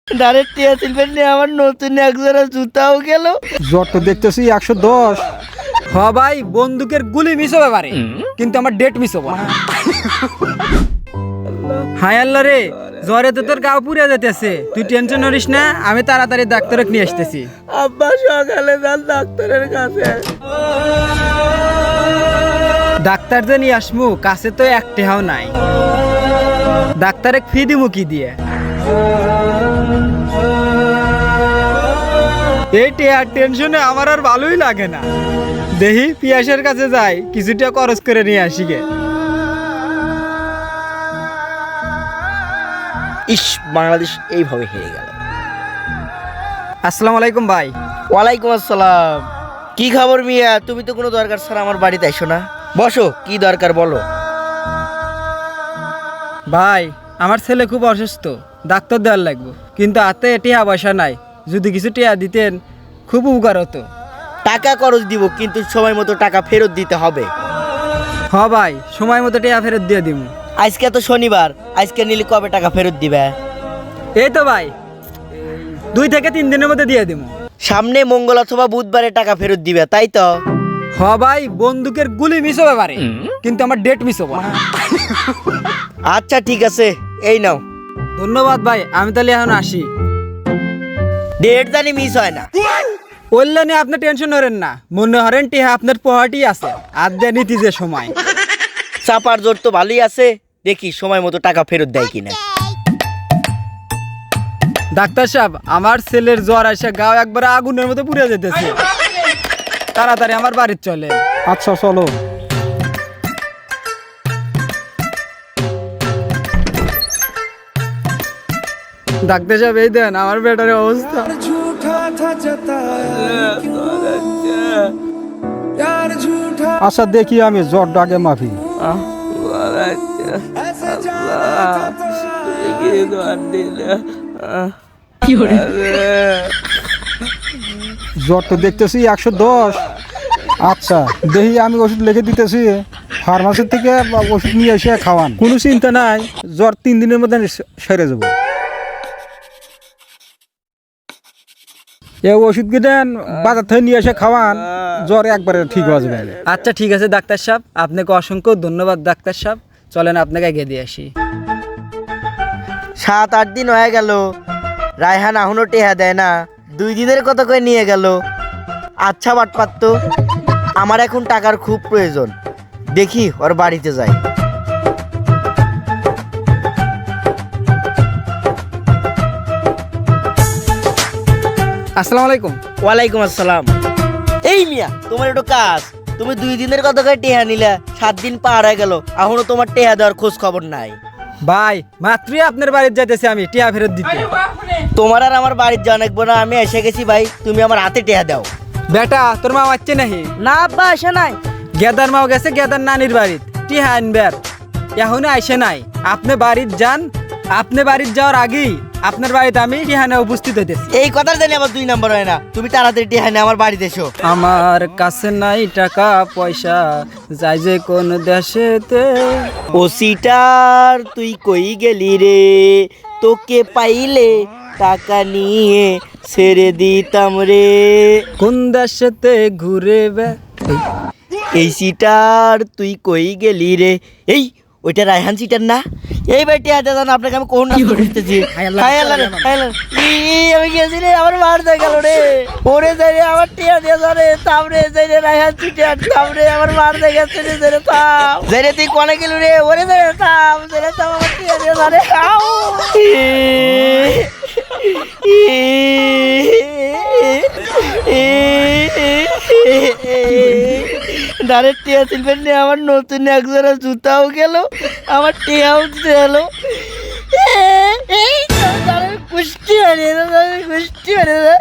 Direct টিয়া সিলবেন নিয়ে আমার নতুন একজোড়া জুতাও গেল। জ্বর তো দেখতেছি 110। হ ভাই, বন্দুকের গুলি মিস হবে পারে, কিন্তু আমার ডেট মিস হবে না। হায় আল্লাহ রে, জ্বরে তো তোর গাও পুড়ে যেতেছে। তুই টেনশন করিস না, আমি তাড়াতাড়ি ডাক্তারকে নিয়ে আসতেছি। আব্বা সকালে যান ডাক্তারের কাছে। ডাক্তার যে নিয়ে আসমু, কাছে তো একটাও নাই। ডাক্তারে ফি দিমু কি দিয়ে? এই টেনশনে আমার আর ভালোই লাগে না। দেখি পিয়াসের কাছে যাই, কিছুটা খরচ করে নিয়ে আসি গে। ইস, বাংলাদেশ এইভাবে হেরে গেল। আসসালামু আলাইকুম ভাই। ওয়ালাইকুম আসসালাম। কি খবর মিয়া? তুমি তো কোনো দরকার ছাড়া আমার বাড়িতে এসো না। বসো, কি দরকার বলো। ভাই, আমার ছেলে খুব অসুস্থ, ডাক্তার দেওয়ার লাগবে, কিন্তু হাতে টিয়া পয়সা নাই। যদি কিছু টিয়া দিতেন খুব উপকার হতো। টাকা খরচ দিব, কিন্তু সময় মতো টাকা ফেরত দিতে হবে। হ ভাই, সময় মতো টিয়া ফেরত দিয়ে দিব। আজকে তো শনিবার, আজকে নিলে কবে টাকা ফেরত দিবে? এই তো ভাই, 2 থেকে 3 দিনের মধ্যে দিয়ে দিব। সামনে মঙ্গল অথবা বুধবারে টাকা ফেরত দিবে, তাই তো? হ ভাই, বন্দুকের গুলি মিস হবে পারে, কিন্তু আমার ডেট মিস হবে না। আচ্ছা ঠিক আছে, এই নাও। ধন্যবাদ ভাই, আমি তাহলে এখন আসি। ডেট জানি মিস হয় না। বললে নিয়ে আপনি টেনশন করেন না, মনে হরেন টিহা আপনার পোহাটি আছে, আর দেয় নীতি যে সময়। চাপার জোর তো ভালোই আছে, দেখি সময় মতো টাকা ফেরত দেয় কিনা। ডাক্তার সাহেব, আমার ছেলের জ্বর এসে গাও একবার আগুনের মতো পুড়ে যেতেছে, তাড়াতাড়ি আমার বাড়ির চলে। আচ্ছা চলো। ডাক্তার সাহেব, এই দেন আমার বেটার অবস্থা। আচ্ছা দেখি আমি জ্বর ডাকে মাফি। জ্বর তো দেখতেছি 110। আচ্ছা দেখি আমি ওষুধ লিখে দিতেছি, ফার্মাসি থেকে ওষুধ নিয়ে এসে খাওয়ান। কোনো চিন্তা নাই, জ্বর 3 দিনের মধ্যে সেরে যাব। এই ওষুধ কিনেন, বাজার থেকে নিয়ে এসে খাওয়ান, জ্বর একবারে ঠিক হয়ে যাবে। আচ্ছা ঠিক আছে ডাক্তার সাহেব, আপনাকে অসংখ্য ধন্যবাদ। ডাক্তার সাহেব চলেন আপনাকে আগে দিয়ে আসি। 7-8 দিন হয়ে গেল, রায়হান এখনো টেহা দেয় না। 2 দিনের কথা কয়ে নিয়ে গেল। আচ্ছা বাটপাত তো, আমার এখন টাকার খুব প্রয়োজন। দেখি ওর বাড়িতে যাই। আসসালামু আলাইকুম। ওয়ালাইকুম আসসালাম। এই মিয়া, তোমার একটু কাজ। তুমি 2 দিনের কথা কয়ে টেহা নিলা, 7 দিন পার হয়ে গেল, এখনো তোমার টেহা দেওয়ার খোঁজ খবর নাই। ভাই, মাত্রই আপনার বাড়িতে যাইতেছি আমি টিয়া ফেরত দিতে। তোমার আর আমার বাড়ির যাওয়া লাগবে না, আমি এসে গেছি ভাই। তুমি আমার হাতে টেহা দাও। বেটা, তোর মা আসছে নাহি? না আব্বা, আসে নাই। গেদার মাও গেছে গেদার নানির বাড়িত, টিহা আনবার এখনো আইসে নাই। আপনি বাড়ির যান, আপনি বাড়ির যাওয়ার আগেই আপনার বাড়িতে আমি টিহানে উপস্থিত হইতেছি। এই কথার জানি আবার 2 নাম্বার হয় না। তুমি তাড়াতাড়ি টেহা নিয়ে আমার বাড়িতে এসো। আমার কাছে নাই টাকা পয়সা, যাই যে কোন দেশেতে। ও সিটার, তুই কই গেলি রে? তোকে পাইলে টাকা নিয়ে ছেড়ে দিতাম রে। কোন দেশেতে ঘুরে এই সিটার, তুই কই গেলি রে? এই ওইটা রায়হান সিটার না? এই বেটি আজ জানো আপনাকে আমি কোন নাম করতেছি। আমি গেছি রে, আমার মার দিয়ে গেল রে। ওরে যাই রে, আমার টিয়া দিয়ে ধরে থাম রে। যাই রে রায়হান সিটার, থাম রে, আমার মার দিয়ে গেছে রে। যাই রে থাম। যাই রে, তুই কোনে গেলি রে? ওরে যাই রে থাম। যাই রে থাম, আমার টিয়া দিয়ে ধরে। ডাইরেক্ট টিয়া সিলবেন নিয়ে আমার নতুন একজোড়া জুতাও গেল, আমার টিয়াও গেল। কুষ্টি বানিয়ে কুষ্টি বানিয়ে